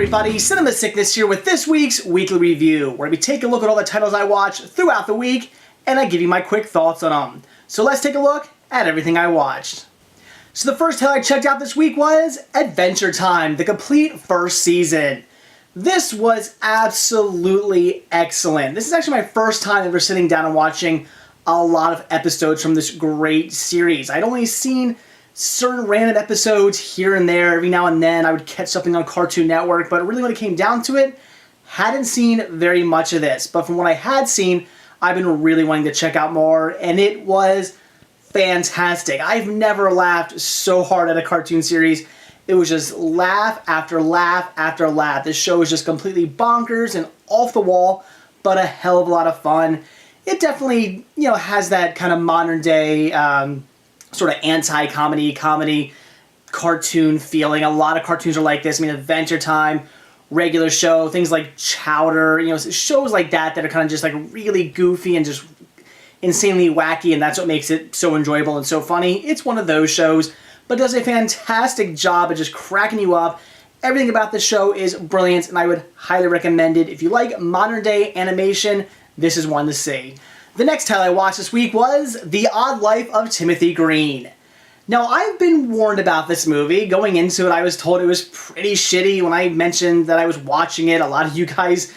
everybody, Cinema Sickness here with this week's weekly review, where we take a look at all the titles I watched throughout the week, and I give you my quick thoughts on them. So let's take a look at everything I watched. So the first title I checked out this week was Adventure Time, the complete first season. This was absolutely excellent. This is actually my first time ever sitting down and watching a lot of episodes from this great series. I'd only seen certain random episodes here and there. Every now and then I would catch something on Cartoon Network, but really when it came down to it, hadn't seen very much of this. But from what I had seen, I've been really wanting to check out more, and it was fantastic. I've never laughed so hard at a cartoon series. It was just laugh after laugh after laugh. This show is just completely bonkers and off the wall, but a hell of a lot of fun. It definitely, has that kind of modern day sort of anti-comedy, comedy, cartoon feeling. A lot of cartoons are like this. I mean, Adventure Time, regular show, things like Chowder, shows like that are kind of just like really goofy and just insanely wacky, and that's what makes it so enjoyable and so funny. It's one of those shows, but does a fantastic job at just cracking you up. Everything about this show is brilliant, and I would highly recommend it. If you like modern day animation, this is one to see. The next title I watched this week was The Odd Life of Timothy Green. Now, I've been warned about this movie. Going into it, I was told it was pretty shitty. When I mentioned that I was watching it, a lot of you guys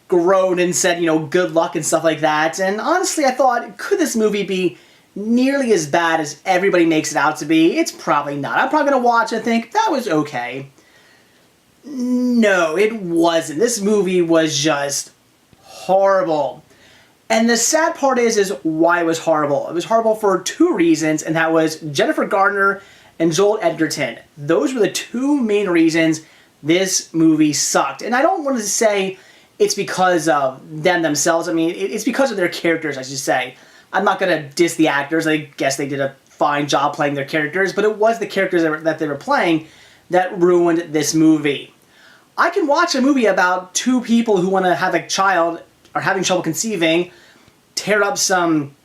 groaned and said, good luck and stuff like that. And honestly, I thought, could this movie be nearly as bad as everybody makes it out to be? It's probably not. I'm probably going to watch and think, that was okay. No, it wasn't. This movie was just horrible. And the sad part is why it was horrible. It was horrible for two reasons, and that was Jennifer Garner and Joel Edgerton. Those were the two main reasons this movie sucked. And I don't want to say it's because of them themselves. I mean, it's because of their characters, I should say. I'm not going to diss the actors. I guess they did a fine job playing their characters, but it was the characters that they were playing that ruined this movie. I can watch a movie about two people who want to have a child, are having trouble conceiving, tear up some,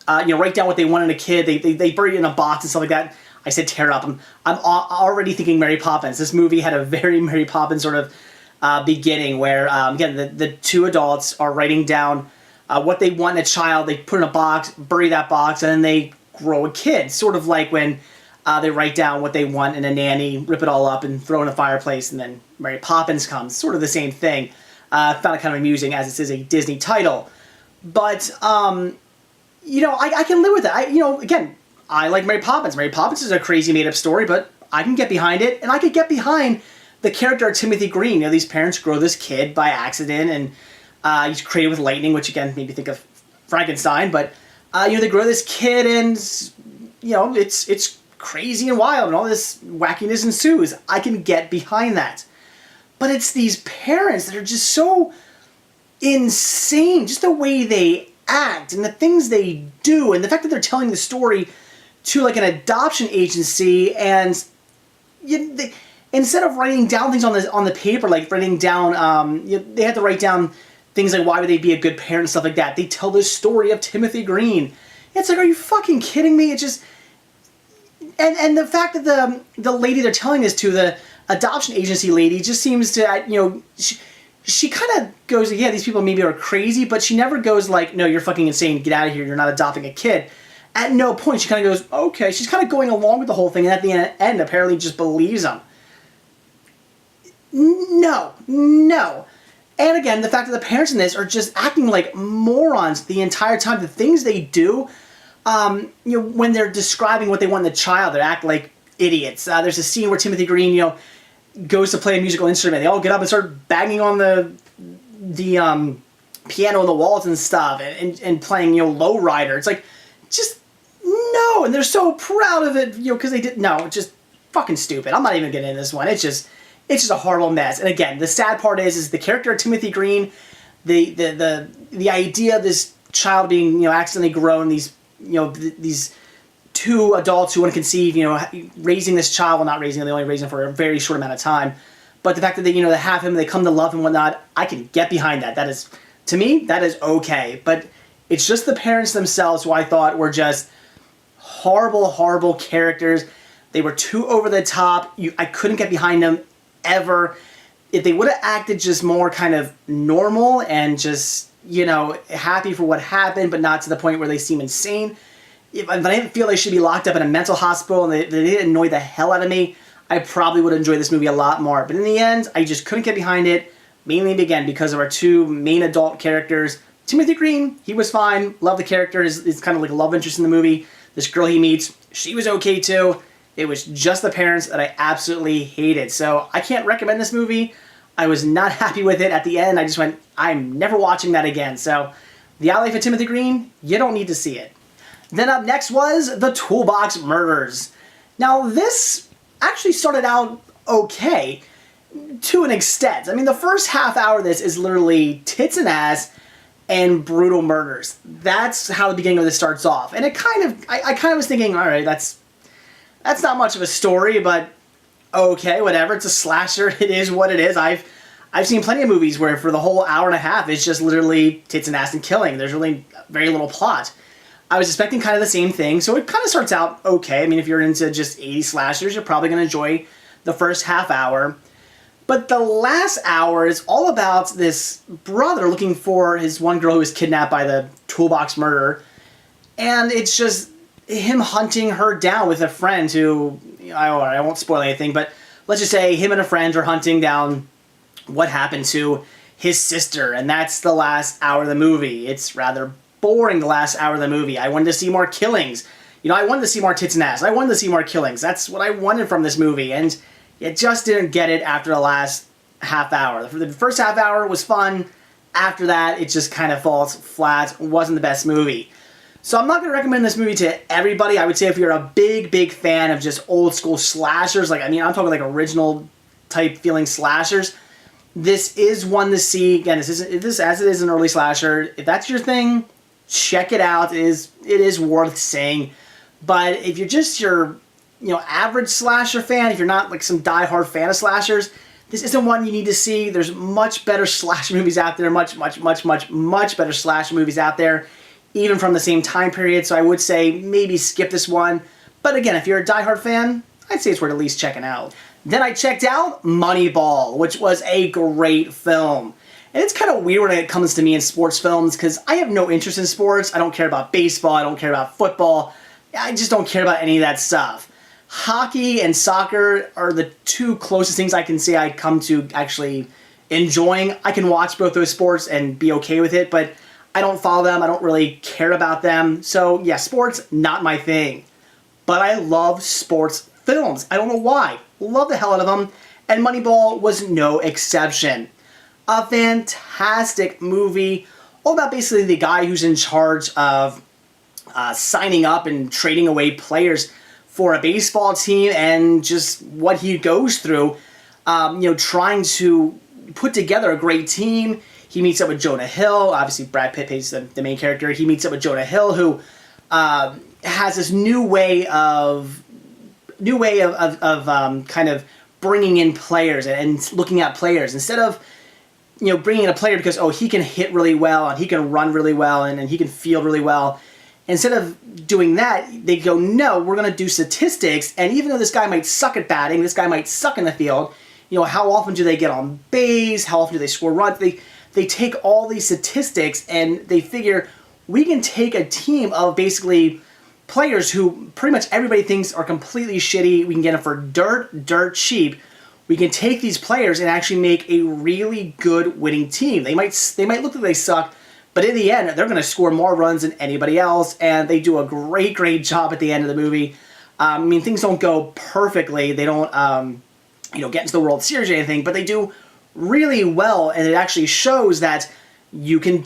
write down what they want in a kid, they bury it in a box and stuff like that. I said tear up. I'm already thinking Mary Poppins. This movie had a very Mary Poppins sort of beginning where, again, the two adults are writing down what they want in a child, they put in a box, bury that box, and then they grow a kid. Sort of like when they write down what they want in a nanny, rip it all up, and throw it in a fireplace, and then Mary Poppins comes. Sort of the same thing. I found it kind of amusing as this is a Disney title. But, I can live with it. Again, I like Mary Poppins. Mary Poppins is a crazy made-up story, but I can get behind it, and I could get behind the character of Timothy Green. These parents grow this kid by accident, and he's created with lightning, which, again, made me think of Frankenstein. But, they grow this kid, and, it's crazy and wild, and all this wackiness ensues. I can get behind that. But it's these parents that are just so insane, just the way they act and the things they do, and the fact that they're telling the story to like an adoption agency, and instead of writing down things on the paper, like writing down, they have to write down things like why would they be a good parent and stuff like that. They tell the story of Timothy Green. It's like, are you fucking kidding me? It just, and the fact that the lady they're telling this to, the adoption agency lady, just seems to, she kind of goes, yeah, these people maybe are crazy, but she never goes like, no, you're fucking insane, get out of here, you're not adopting a kid. At no point, she kind of goes, okay. She's kind of going along with the whole thing, and at the end, apparently just believes them. No. And again, the fact that the parents in this are just acting like morons the entire time. The things they do, when they're describing what they want in the child, they act like idiots. There's a scene where Timothy Green, goes to play a musical instrument. They all get up and start banging on the piano on the walls and stuff, and playing, Lowrider. It's like, just no, and they're so proud of it, because they did. No, it's just fucking stupid. I'm not even getting into this one. It's just a horrible mess. And again, the sad part is the character of Timothy Green, the idea of this child being, accidentally grown, these two adults who want to conceive, raising this child, well, not raising him, they only raise him for a very short amount of time. But the fact that they, they have him, they come to love him and whatnot, I can get behind that. That is, to me, that is okay. But it's just the parents themselves who I thought were just horrible, horrible characters. They were too over the top. I couldn't get behind them ever. if they would have acted just more kind of normal and just, you know, happy for what happened, but not to the point where they seem insane. If I didn't feel they should be locked up in a mental hospital and they didn't annoy the hell out of me, I probably would enjoy this movie a lot more. But in the end, I just couldn't get behind it, mainly again because of our two main adult characters. Timothy Green, he was fine. Love the character. He's kind of like a love interest in the movie. This girl he meets, she was okay too. It was just the parents that I absolutely hated. So I can't recommend this movie. I was not happy with it at the end. I just went, I'm never watching that again. So The Alley for Timothy Green, you don't need to see it. Then up next was The Toolbox Murders. Now this actually started out okay to an extent. I mean, the first half hour of this is literally tits and ass and brutal murders. That's how the beginning of this starts off. And it kind of, I kind of was thinking, all right, that's not much of a story, but okay, whatever. It's a slasher. It is what it is. I've seen plenty of movies where for the whole hour and a half it's just literally tits and ass and killing. There's really very little plot. I was expecting kind of the same thing, so it kind of starts out okay. I mean, if you're into just 80s slashers, you're probably going to enjoy the first half hour. But the last hour is all about this brother looking for his one girl who was kidnapped by the toolbox murderer. And it's just him hunting her down with a friend who, I won't spoil anything, but let's just say him and a friend are hunting down what happened to his sister. And that's the last hour of the movie. It's rather boring, the last hour of the movie. I wanted to see more killings. You know, I wanted to see more tits and ass. I wanted to see more killings. That's what I wanted from this movie. And it just didn't get it after the last half hour. The first half hour was fun. After that, it just kind of falls flat. It wasn't the best movie. So I'm not going to recommend this movie to everybody. I would say if you're a big fan of just old school slashers, like, I mean, I'm talking like original type feeling slashers, this is one to see. Again, this as it is an early slasher. If that's your thing, check it out. It is worth seeing. But if you're just your average slasher fan, if you're not like some diehard fan of slashers, this isn't one you need to see. There's much better slasher movies out there, much better slasher movies out there, even from the same time period. So I would say maybe skip this one. But again, if you're a diehard fan, I'd say it's worth at least checking out. Then I checked out Moneyball, which was a great film. And it's kind of weird when it comes to me in sports films because I have no interest in sports. I don't care about baseball. I don't care about football. I just don't care about any of that stuff. Hockey and soccer are the two closest things I can say I come to actually enjoying. I can watch both those sports and be okay with it, but I don't follow them. I don't really care about them. So yeah, sports, not my thing. But I love sports films. I don't know why. Love the hell out of them. And Moneyball was no exception. A fantastic movie, all about basically the guy who's in charge of signing up and trading away players for a baseball team and just what he goes through, trying to put together a great team. He meets up with Jonah Hill. Obviously, Brad Pitt plays the main character. He meets up with Jonah Hill, who has this new way of kind of bringing in players and looking at players instead of bringing in a player because he can hit really well and he can run really well and he can field really well. Instead of doing that, they go, no, we're going to do statistics. And even though this guy might suck at batting, this guy might suck in the field, how often do they get on base? How often do they score runs? They take all these statistics and they figure we can take a team of basically players who pretty much everybody thinks are completely shitty. We can get them for dirt cheap. We can take these players and actually make a really good winning team. They might look like they suck, but in the end, they're going to score more runs than anybody else, and they do a great job at the end of the movie. I mean, things don't go perfectly. They don't, get into the World Series or anything, but they do really well, and it actually shows that you can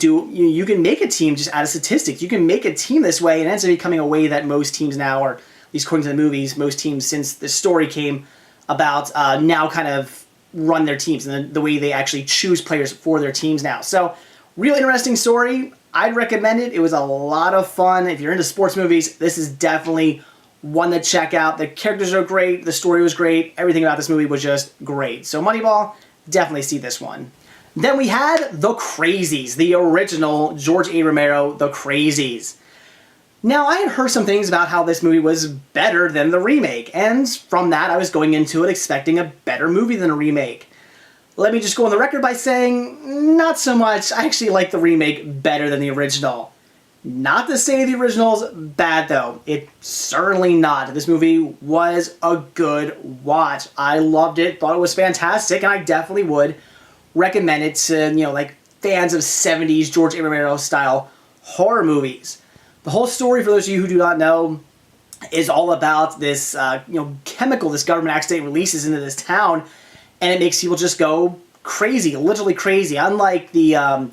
make a team just out of statistics. You can make a team this way, and it ends up becoming a way that most teams now, or at least according to the movies, most teams since the story came about now kind of run their teams and the way they actually choose players for their teams now. So, really interesting story. I'd recommend it. It was a lot of fun. If you're into sports movies, this is definitely one to check out. The characters are great. The story was great. Everything about this movie was just great. So Moneyball, definitely see this one. Then we had The Crazies, the original George A. Romero, The Crazies. Now, I had heard some things about how this movie was better than the remake, and from that I was going into it expecting a better movie than a remake. Let me just go on the record by saying, not so much. I actually like the remake better than the original. Not to say the original's bad, though. It's certainly not. This movie was a good watch. I loved it, thought it was fantastic, and I definitely would recommend it to, like, fans of 70s George A. Romero style horror movies. The whole story, for those of you who do not know, is all about this, chemical this government accidentally releases into this town, and it makes people just go crazy, literally crazy. Unlike the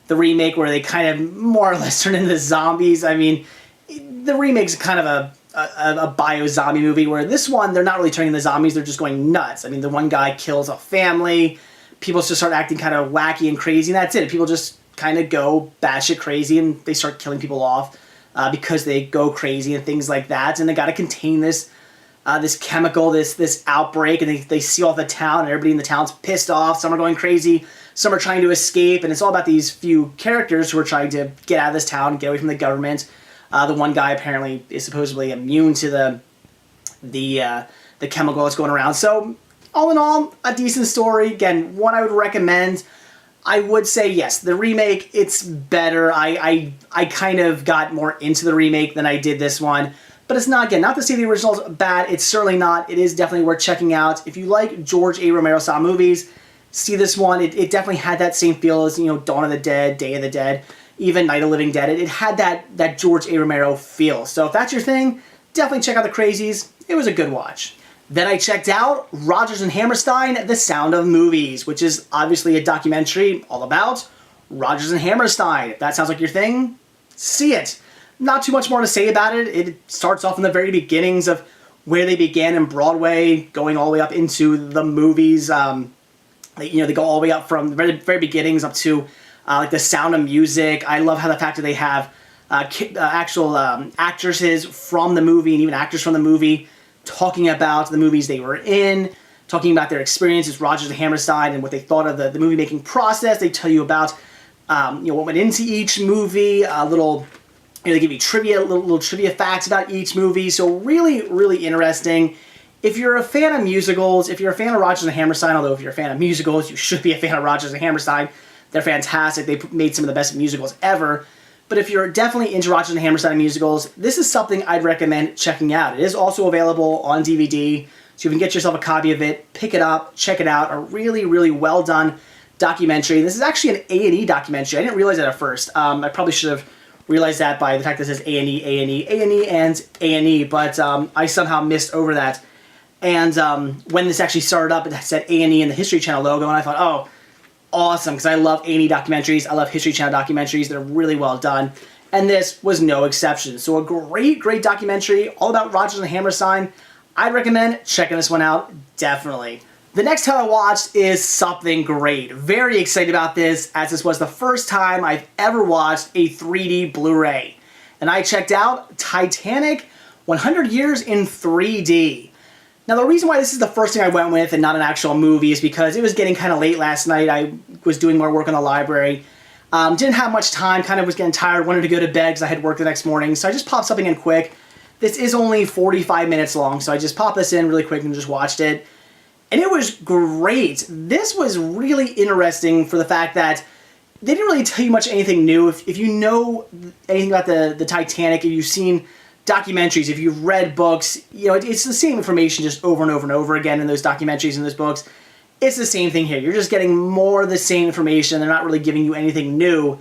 remake where they kind of more or less turn into zombies. I mean, the remake's kind of a bio-zombie movie, where this one, they're not really turning into zombies, they're just going nuts. I mean, the one guy kills a family, people just start acting kind of wacky and crazy, and that's it. People just kind of go batshit crazy, and they start killing people off because they go crazy and things like that, and they got to contain this chemical, this outbreak, and they seal off the town, and everybody in the town's pissed off. Some are going crazy, some are trying to escape, and it's all about these few characters who are trying to get out of this town, get away from the government. The one guy apparently is supposedly immune to the chemical that's going around. So, all in all, a decent story. Again, one I would recommend. I would say yes, the remake, it's better. I kind of got more into the remake than I did this one. But it's not, again, not to say the original's bad. It's certainly not. It is definitely worth checking out. If you like George A. Romero style movies, see this one. It definitely had that same feel as, Dawn of the Dead, Day of the Dead, even Night of the Living Dead. It had that George A. Romero feel. So if that's your thing, definitely check out the Crazies. It was a good watch. Then I checked out Rodgers and Hammerstein, The Sound of Movies, which is obviously a documentary all about Rodgers and Hammerstein. If that sounds like your thing, see it. Not too much more to say about it. It starts off in the very beginnings of where they began in Broadway, going all the way up into the movies. They go all the way up from the very, very beginnings up to like The Sound of Music. I love how the fact that they have actual actresses from the movie and even actors from the movie talking about the movies they were in, talking about their experiences, Rodgers and Hammerstein, and what they thought of the movie making process. They tell you about what went into each movie, they give you trivia, little trivia facts about each movie. So really, really interesting. If you're a fan of musicals, if you're a fan of Rodgers and Hammerstein, although if you're a fan of musicals, you should be a fan of Rodgers and Hammerstein. They're fantastic. They made some of the best musicals ever. But if you're definitely into Rodgers and Hammerstein musicals, this is something I'd recommend checking out. It is also available on DVD, so you can get yourself a copy of it, pick it up, check it out. A really, really well done documentary. This is actually an A&E documentary. I didn't realize that at first. I probably should have realized that by the fact that it says A&E, A&E, A&E, and A&E, but I somehow missed over that. And when this actually started up, it said A&E in the History Channel logo, and I thought, oh, awesome, because I love A&E documentaries. I love History Channel documentaries. They're really well done. And this was no exception. So a great, great documentary all about Rodgers and Hammerstein. I'd recommend checking this one out, definitely. The next title I watched is something great. Very excited about this, as this was the first time I've ever watched a 3D Blu-ray. And I checked out Titanic 100 Years in 3D. Now, the reason why this is the first thing I went with and not an actual movie is because it was getting kind of late last night. I was doing more work in the library. Didn't have much time, kind of was getting tired, wanted to go to bed because I had work the next morning. So I just popped something in quick. This is only 45 minutes long, so I just popped this in really quick and just watched it. And it was great. This was really interesting for the fact that they didn't really tell you much anything new. If you know anything about the Titanic, if you've seen documentaries, if you've read books, it's the same information just over and over and over again in those documentaries and those books. It's the same thing here. You're just getting more of the same information. They're not really giving you anything new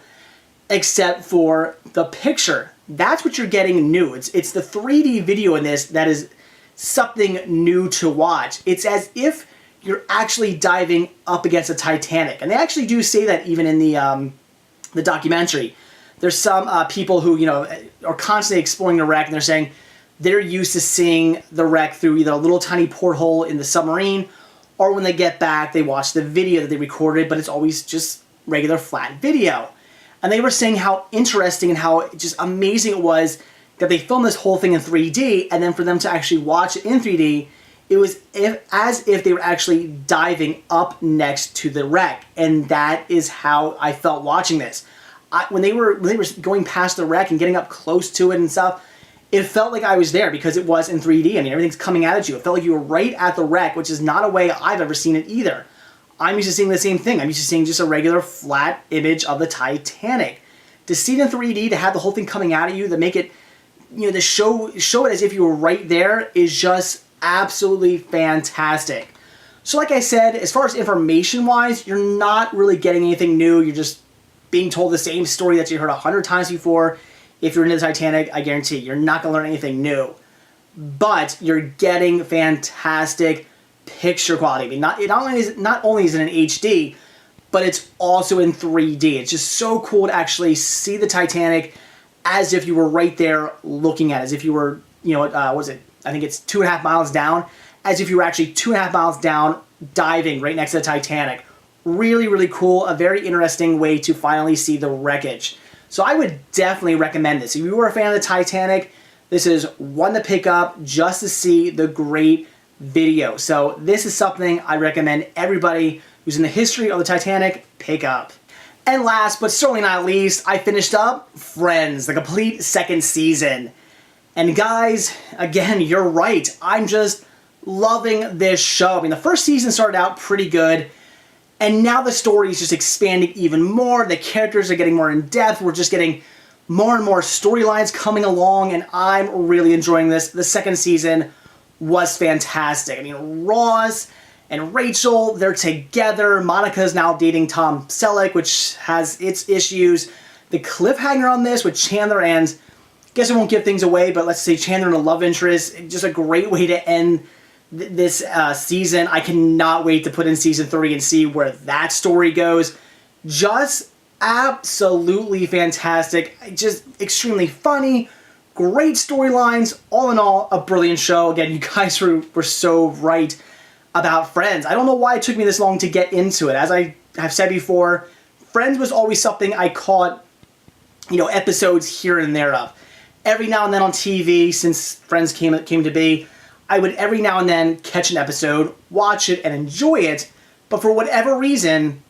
except for the picture. That's what you're getting new. It's the 3D video in this that is something new to watch. It's as if you're actually diving up against a Titanic. And they actually do say that even in the documentary. There's some people who, are constantly exploring the wreck, and they're saying they're used to seeing the wreck through either a little tiny porthole in the submarine, or when they get back, they watch the video that they recorded, but it's always just regular flat video. And they were saying how interesting and how just amazing it was that they filmed this whole thing in 3D, and then for them to actually watch it in 3D, it was as if they were actually diving up next to the wreck. And that is how I felt watching this. When they were going past the wreck and getting up close to it and stuff, it felt like I was there because it was in 3D. I mean, everything's coming at you. It felt like you were right at the wreck, which is not a way I've ever seen it either. I'm used to seeing the same thing. I'm used to seeing just a regular flat image of the Titanic. To see it in 3D, to have the whole thing coming out at you, to make it, to show it as if you were right there is just absolutely fantastic. So like I said, as far as information-wise, you're not really getting anything new. You're just being told the same story that you heard 100 times before. If you're into the Titanic, I guarantee you're not going to learn anything new. But you're getting fantastic picture quality. I mean, not only is it in HD, but it's also in 3D. It's just so cool to actually see the Titanic as if you were right there looking at it, as if you were, what was it? I think it's 2.5 miles down, as if you were actually 2.5 miles down diving right next to the Titanic. Really, really cool. A very interesting way to finally see the wreckage. So I would definitely recommend this. If you were a fan of the Titanic, this is one to pick up just to see the great video. So this is something I recommend everybody who's in the history of the Titanic pick up. And last, but certainly not least, I finished up Friends, the complete second season. And guys, again, you're right. I'm just loving this show. I mean, the first season started out pretty good, and now the story is just expanding even more. The characters are getting more in depth. We're just getting more and more storylines coming along, and I'm really enjoying this. The second season was fantastic. I mean, Ross and Rachel, they're together. Monica's now dating Tom Selleck, which has its issues. The cliffhanger on this with Chandler and, I guess I won't give things away, but let's say Chandler and a love interest, just a great way to end this season. I cannot wait to put in season 3 and see where that story goes. Just absolutely fantastic. Just extremely funny. Great storylines. All in all, a brilliant show. Again, you guys were so right about Friends. I don't know why it took me this long to get into it. As I have said before, Friends was always something I caught, episodes here and there of. Every now and then on TV, since Friends came to be, I would every now and then catch an episode, watch it, and enjoy it, but for whatever reason,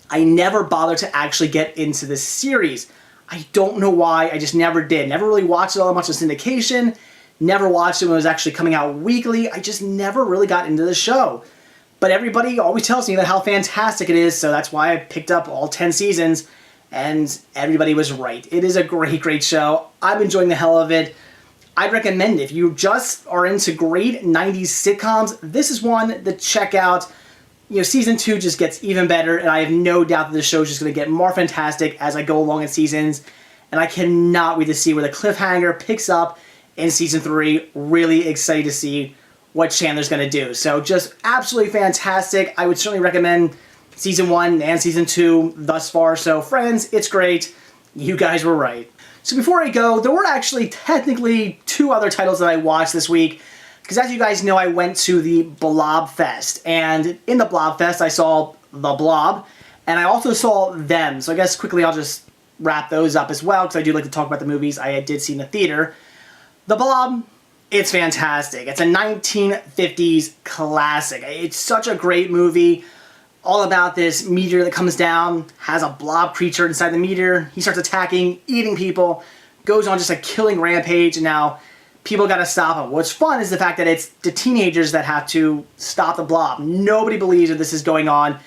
I never bothered to actually get into this series. I don't know why, I just never did. Never really watched it all that much in syndication, never watched it when it was actually coming out weekly. I just never really got into the show. But everybody always tells me about how fantastic it is, so that's why I picked up all 10 seasons, and everybody was right. It is a great, great show. I'm enjoying the hell of it. I'd recommend it. If you just are into great 90s sitcoms, this is one to check out. Season 2 just gets even better, and I have no doubt that the show is just going to get more fantastic as I go along in seasons. And I cannot wait to see where the cliffhanger picks up in season 3. Really excited to see what Chandler's going to do. So just absolutely fantastic. I would certainly recommend season 1 and season 2 thus far. So Friends, it's great. You guys were right. So before I go, there were actually technically 2 other titles that I watched this week. Because as you guys know, I went to the Blob Fest. And in the Blob Fest, I saw The Blob. And I also saw Them. So I guess quickly I'll just wrap those up as well. Because I do like to talk about the movies I did see in the theater. The Blob, it's fantastic. It's a 1950s classic. It's such a great movie. All about this meteor that comes down, has a blob creature inside the meteor. He starts attacking, eating people, goes on just a killing rampage, and now people gotta stop him. What's fun is the fact that it's the teenagers that have to stop the blob. Nobody believes that this is going on.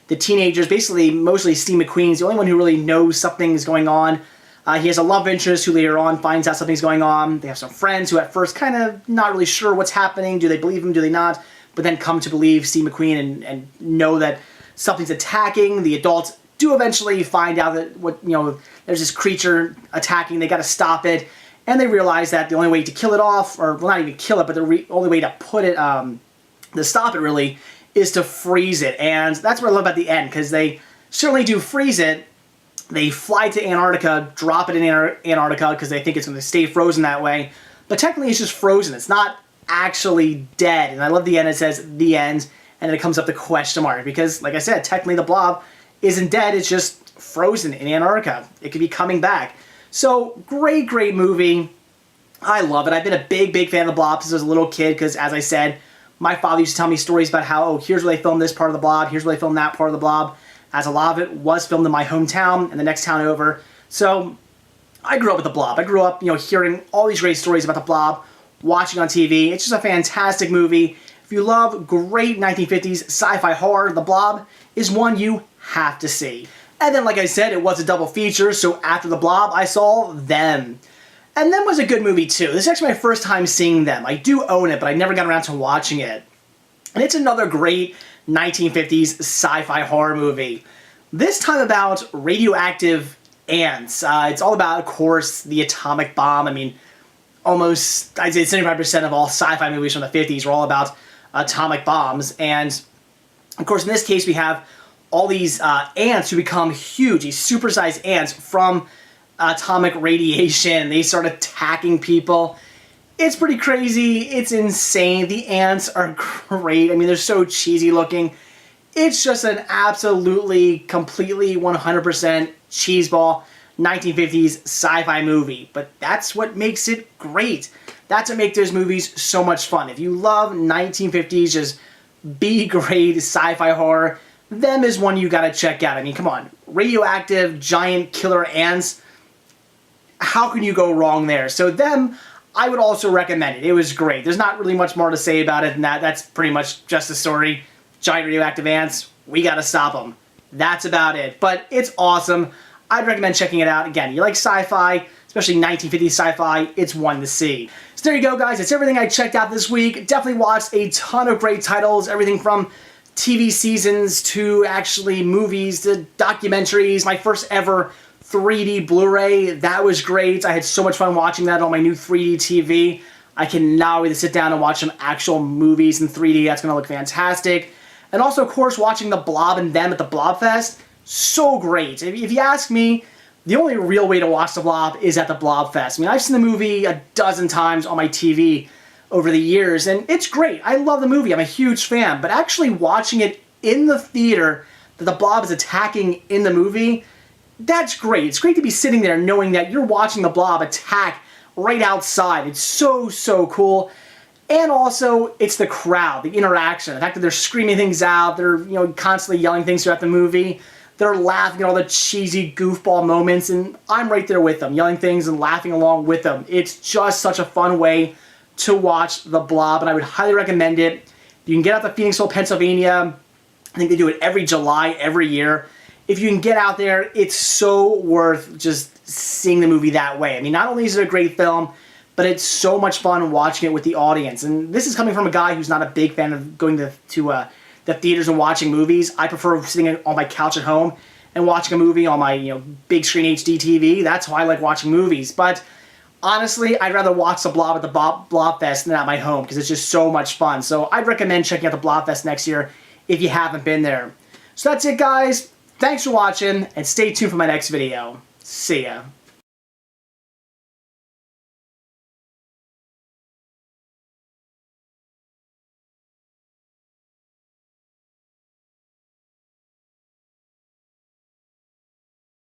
The teenagers, basically mostly Steve McQueen's the only one who really knows something's going on. He has a love interest who later on finds out something's going on. They have some friends who at first kind of not really sure what's happening. Do they believe him? Do they not? But then come to believe Steve McQueen and know that something's attacking. The adults do eventually find out that there's this creature attacking. They got to stop it, and they realize that the only way to kill it off, or well, not even kill it, but the only way to put it, to stop it really, is to freeze it. And that's what I love about the end, because they certainly do freeze it. They fly to Antarctica, drop it in Antarctica because they think it's going to stay frozen that way. But technically, it's just frozen. It's not actually dead. And I love the end. It says the end. And then it comes up the question mark because, like I said, technically the blob isn't dead. It's just frozen in Antarctica. It could be coming back. So, great, great movie. I love it. I've been a big, big fan of the blob since I was a little kid because, as I said, my father used to tell me stories about how, oh, here's where they filmed this part of the blob, here's where they filmed that part of the blob, as a lot of it was filmed in my hometown and the next town over. So, I grew up with the blob. I grew up, hearing all these great stories about the blob, watching on TV. It's just a fantastic movie. If you love great 1950s sci-fi horror, The Blob is one you have to see. And then, like I said, it was a double feature, so after The Blob, I saw Them. And Them was a good movie too. This is actually my first time seeing Them. I do own it, but I never got around to watching it. And it's another great 1950s sci-fi horror movie. This time about radioactive ants. It's all about, of course, the atomic bomb. I mean, almost, I'd say 75% of all sci-fi movies from the 50s were all about atomic bombs. And, of course, in this case, we have all these ants who become huge, these supersized ants from atomic radiation. They start attacking people. It's pretty crazy. It's insane. The ants are great. I mean, they're so cheesy looking. It's just an absolutely, completely, 100% cheeseball 1950s sci-fi movie. But that's what makes it great. That's what makes those movies so much fun. If you love 1950s, just B-grade sci-fi horror, Them is one you gotta check out. I mean, come on. Radioactive, giant, killer ants. How can you go wrong there? So Them, I would also recommend it. It was great. There's not really much more to say about it than that. That's pretty much just the story. Giant radioactive ants, we gotta stop them. That's about it. But it's awesome. I'd recommend checking it out. Again, you like sci-fi, especially 1950s sci-fi, it's one to see. So there you go, guys. That's everything I checked out this week. Definitely watched a ton of great titles, everything from TV seasons to actually movies to documentaries. My first ever 3D Blu-ray, that was great. I had so much fun watching that on my new 3D TV. I can now wait to sit down and watch some actual movies in 3D. That's going to look fantastic. And also, of course, watching The Blob and Them at the Blob Fest, so great. If you ask me, the only real way to watch The Blob is at the Blob Fest. I mean, I've seen the movie a dozen times on my TV over the years, and it's great. I love the movie. I'm a huge fan. But actually watching it in the theater that the Blob is attacking in the movie, that's great. It's great to be sitting there knowing that you're watching the Blob attack right outside. It's so, so cool. And also, it's the crowd, the interaction, the fact that they're screaming things out, they're, you know, constantly yelling things throughout the movie. They're laughing at all the cheesy goofball moments, and I'm right there with them, yelling things and laughing along with them. It's just such a fun way to watch The Blob, and I would highly recommend it. You can get out to Phoenixville, Pennsylvania. I think they do it every July, every year. If you can get out there, it's so worth just seeing the movie that way. I mean, not only is it a great film, but it's so much fun watching it with the audience. And this is coming from a guy who's not a big fan of going to the theaters and watching movies. I prefer sitting on my couch at home and watching a movie on my big screen HD TV. That's why I like watching movies. But honestly, I'd rather watch The Blob at the Blob Fest than at my home because it's just so much fun. So I'd recommend checking out the Blob Fest next year if you haven't been there. So that's it, guys. Thanks for watching, and stay tuned for my next video. See ya.